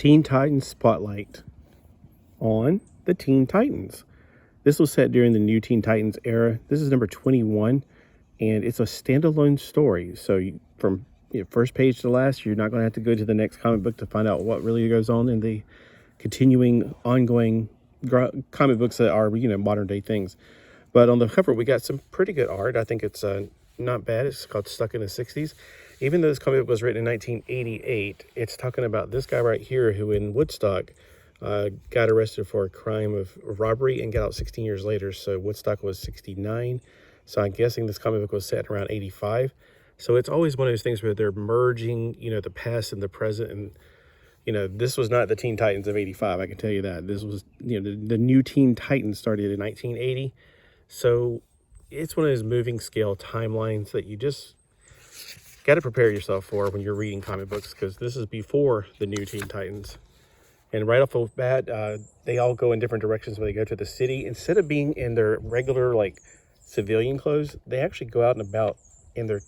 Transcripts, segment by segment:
Teen Titans Spotlight on the Teen Titans. This was set during the new Teen Titans era. This is number 21, and it's a standalone story. So from first page to last, you're not going to have to go to the next comic book to find out what really goes on in the continuing, ongoing comic books that are, modern day things. But on the cover, we got some pretty good art. I think it's not bad. It's called Stuck in the 60s. Even though this comic book was written in 1988, it's talking about this guy right here who in Woodstock got arrested for a crime of robbery and got out 16 years later. So Woodstock was 69. So I'm guessing this comic book was set around 85. So it's always one of those things where they're merging, the past and the present. And, this was not the Teen Titans of 85. I can tell you that. This was, the new Teen Titans started in 1980. So it's one of those moving scale timelines that you just got to prepare yourself for when you're reading comic books, because this is before the new Teen Titans. And right off the bat, they all go in different directions when they go to the city. Instead of being in their regular, civilian clothes, they actually go out and about in their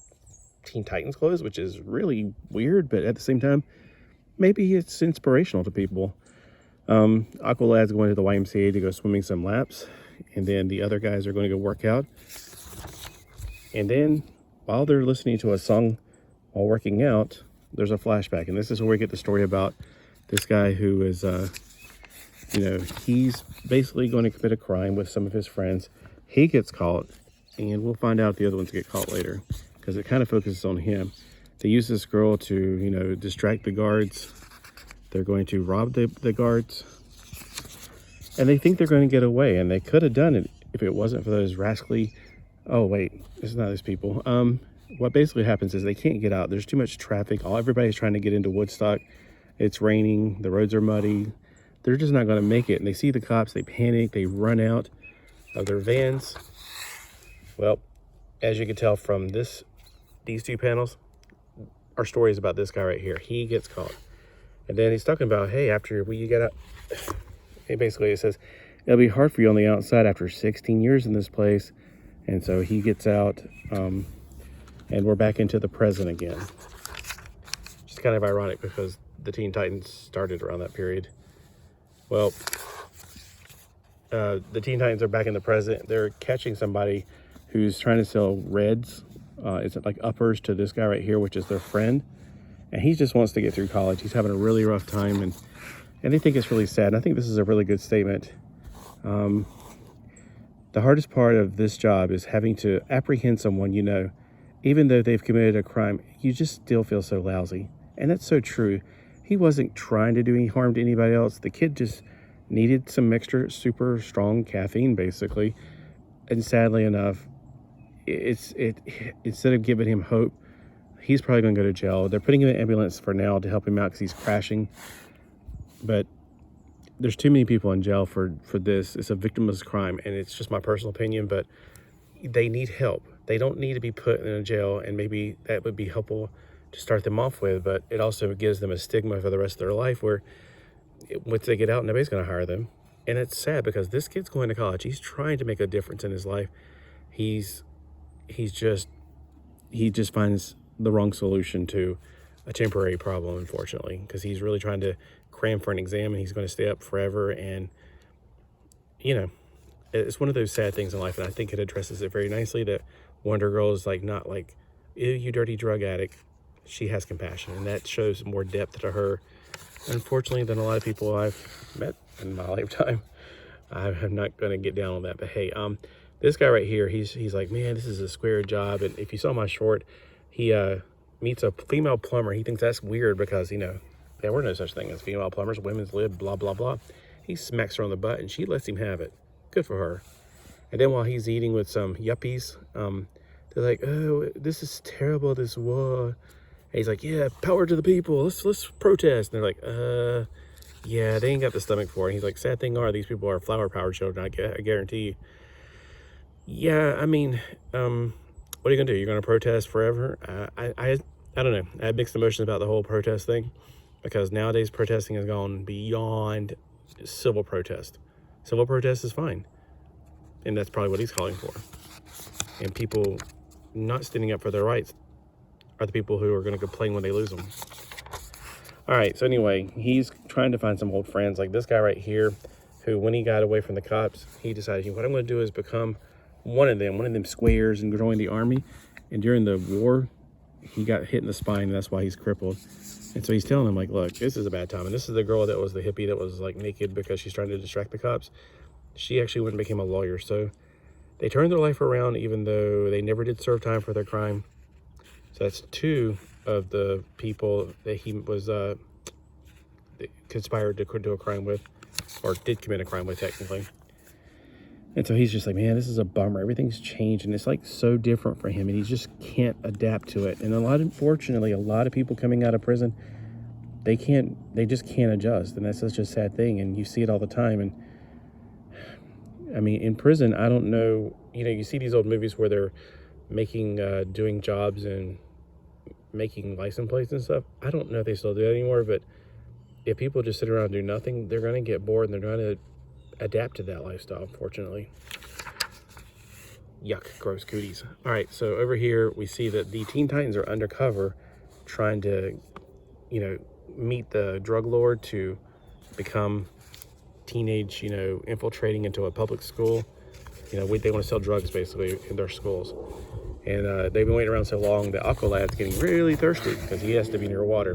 Teen Titans clothes, which is really weird, but at the same time, maybe it's inspirational to people. Aqualad's going to the YMCA to go swimming some laps, and then the other guys are going to go work out. And then, while they're listening to a song while working out, there's a flashback, and this is where we get the story about this guy who is, he's basically going to commit a crime with some of his friends. He gets caught, and we'll find out if the other ones get caught later, because it kind of focuses on him. They use this girl to, distract the guards. They're going to rob the guards, and they think they're going to get away, and they could have done it if it wasn't for those rascally, oh wait, it's not those people. What basically happens is they can't get out. There's too much traffic. Everybody's trying to get into Woodstock. It's raining. The roads are muddy. They're just not going to make it. And they see the cops. They panic. They run out of their vans. Well, as you can tell from these two panels, our story is about this guy right here. He gets caught. And then he's talking about, hey, after you get out, it says, it'll be hard for you on the outside after 16 years in this place. And so he gets out, and we're back into the present again. It's kind of ironic because the Teen Titans started around that period. Well, the Teen Titans are back in the present. They're catching somebody who's trying to sell reds. It's like uppers to this guy right here, which is their friend. And he just wants to get through college. He's having a really rough time, and they think it's really sad. And I think this is a really good statement. The hardest part of this job is having to apprehend someone, even though they've committed a crime, you just still feel so lousy. And that's so true. He wasn't trying to do any harm to anybody else. The kid just needed some extra super strong caffeine, basically. And sadly enough, instead of giving him hope, he's probably going to go to jail. They're putting him in an ambulance for now to help him out because he's crashing. But there's too many people in jail for this. It's a victimless crime, and it's just my personal opinion, but they need help. They don't need to be put in a jail, and maybe that would be helpful to start them off with, but it also gives them a stigma for the rest of their life where once they get out, nobody's going to hire them. And it's sad because this kid's going to college. He's trying to make a difference in his life. He just finds the wrong solution to a temporary problem, unfortunately, because he's really trying to cram for an exam, and he's going to stay up forever. And it's one of those sad things in life, and I think it addresses it very nicely that Wonder Girl is not like, ew, you dirty drug addict. She has compassion, and that shows more depth to her, unfortunately, than a lot of people I've met in my lifetime. I'm not going to get down on that, but hey, this guy right here, he's like, man, this is a square job. And if you saw my short, he meets a female plumber. He thinks that's weird because, there were no such thing as female plumbers. Women's lib, blah, blah, blah. He smacks her on the butt, and she lets him have it. Good for her. And then while he's eating with some yuppies, they're like, oh, this is terrible, this war. And he's like, yeah, power to the people. Let's protest. And they're like, yeah, they ain't got the stomach for it. And he's like, sad thing are, these people are flower power children, I guarantee you. Yeah, I mean, what are you gonna do? You're gonna protest forever? I don't know. I have mixed emotions about the whole protest thing, because nowadays protesting has gone beyond civil protest. Civil protest is fine, and that's probably what he's calling for. And people not standing up for their rights are the people who are going to complain when they lose them. All right, so anyway, he's trying to find some old friends, like this guy right here, who when he got away from the cops, he decided, what I'm going to do is become one of them squares and join the army. And during the war, he got hit in the spine, and that's why he's crippled. And so he's telling them, like, look, this is a bad time. And this is the girl that was the hippie that was, like, naked because she's trying to distract the cops. She actually went and became a lawyer. So they turned their life around, even though they never did serve time for their crime. So that's two of the people that he was conspired to do a crime with, or did commit a crime with, technically. And so he's just like, man, this is a bummer. Everything's changed, and it's like so different for him, and he just can't adapt to it. And unfortunately, a lot of people coming out of prison, they just can't adjust, and that's such a sad thing. And you see it all the time. And I mean, in prison, I don't know, you see these old movies where they're doing jobs and making license plates and stuff. I don't know if they still do that anymore, but if people just sit around and do nothing, they're going to get bored, and they're going to adapt to that lifestyle, unfortunately. Yuck, gross cooties. All right, so over here we see that the Teen Titans are undercover trying to, meet the drug lord to become teenage, infiltrating into a public school. They want to sell drugs basically in their schools. And they've been waiting around so long that Aqualad's getting really thirsty because he has to be near water.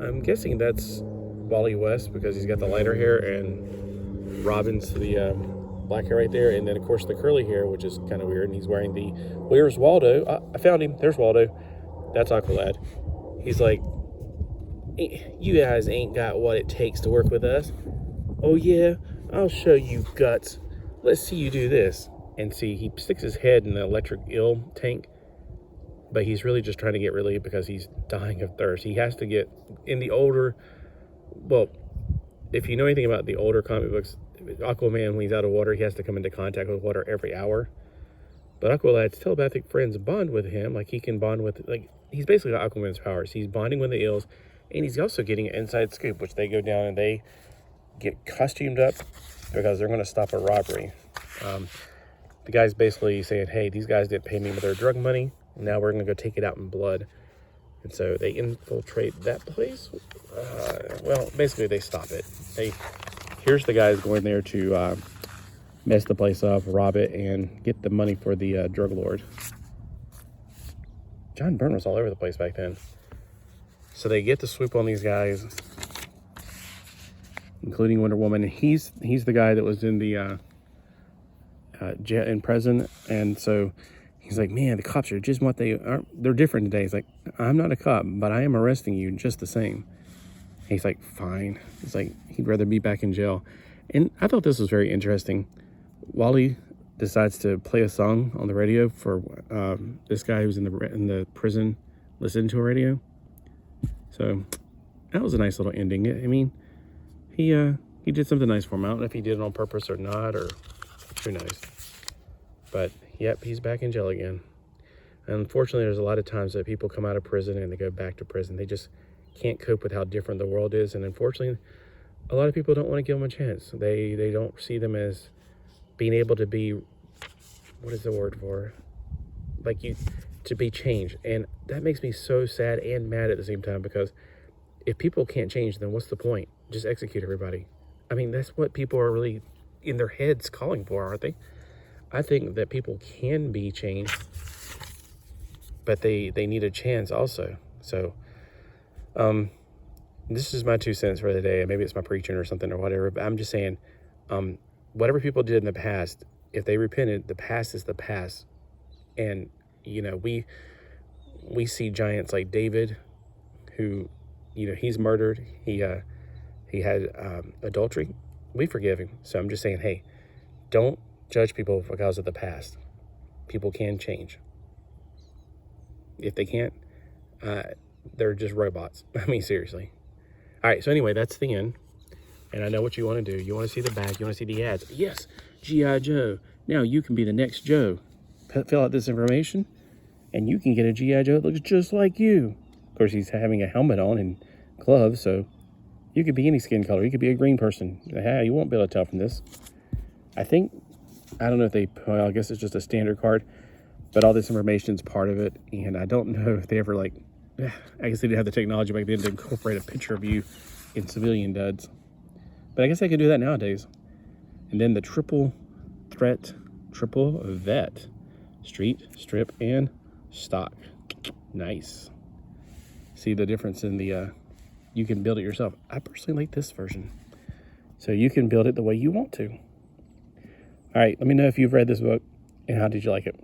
I'm guessing that's Wally West because he's got the lighter hair, and Robin's the black hair right there, and then of course the curly hair, which is kind of weird, and he's wearing the "Where's Waldo?" I found him. There's Waldo. That's Aqualad. He's like, you guys ain't got what it takes to work with us. Oh yeah, I'll show you guts. Let's see you do this. And see, he sticks his head in the electric eel tank, but he's really just trying to get relief because he's dying of thirst. He has to get in the older, well, if you know anything about the older comic books, Aquaman, when he's out of water, he has to come into contact with water every hour. But Aqualad's telepathic friends bond with him, like he can bond with, like, he's basically got Aquaman's powers. He's bonding with the eels, and he's also getting an inside scoop, which they go down and they get costumed up because they're going to stop a robbery. The guy's basically saying, hey, these guys didn't pay me with their drug money. Now we're going to go take it out in blood. And so they infiltrate that place. Well, basically they stop it. Here's the guys going there to mess the place up, rob it, and get the money for the drug lord. John Byrne was all over the place back then. So they get to swoop on these guys, including Wonder Woman. He's the guy that was in the jail in prison, and so he's like, man, the cops are just what they are. They're different today. He's like, I'm not a cop, but I am arresting you just the same. He's like, fine. He's like, he'd rather be back in jail. And I thought this was very interesting. Wally decides to play a song on the radio for this guy who's in the prison listening to a radio. So that was a nice little ending. I mean, he did something nice for him. I don't know if he did it on purpose or not, or who knows. But yep, he's back in jail again. And unfortunately, there's a lot of times that people come out of prison and they go back to prison. They just can't cope with how different the world is. And unfortunately, a lot of people don't want to give them a chance. They don't see them as being able to be, what is the word for? Like to be changed. And that makes me so sad and mad at the same time, because if people can't change, then what's the point? Just execute everybody. I mean, that's what people are really in their heads calling for, aren't they? I think that people can be changed, but they need a chance also. So this is my 2 cents for the day. Maybe it's my preaching or something or whatever, but I'm just saying, whatever people did in the past, if they repented, the past is the past. And we see giants like David, who he's murdered, he had adultery. We forgive him. So I'm just saying, hey, don't judge people because of the past. People can change. If they can't, they're just robots. I mean, seriously. All right, so anyway, that's the end. And I know what you want to do. You want to see the back. You want to see the ads. Yes, G.I. Joe. Now you can be the next Joe. Fill out this information, and you can get a G.I. Joe that looks just like you. Of course, he's having a helmet on and gloves, so you could be any skin color. You could be a green person. Hey, you won't be able to tell from this. I don't know if I guess it's just a standard card, but all this information is part of it. And I don't know if they ever I guess they didn't have the technology back then to incorporate a picture of you in civilian duds. But I guess they could do that nowadays. And then the triple threat, triple vet. Street, strip, and stock. Nice. See the difference in the, you can build it yourself. I personally like this version. So you can build it the way you want to. All right, let me know if you've read this book and how did you like it.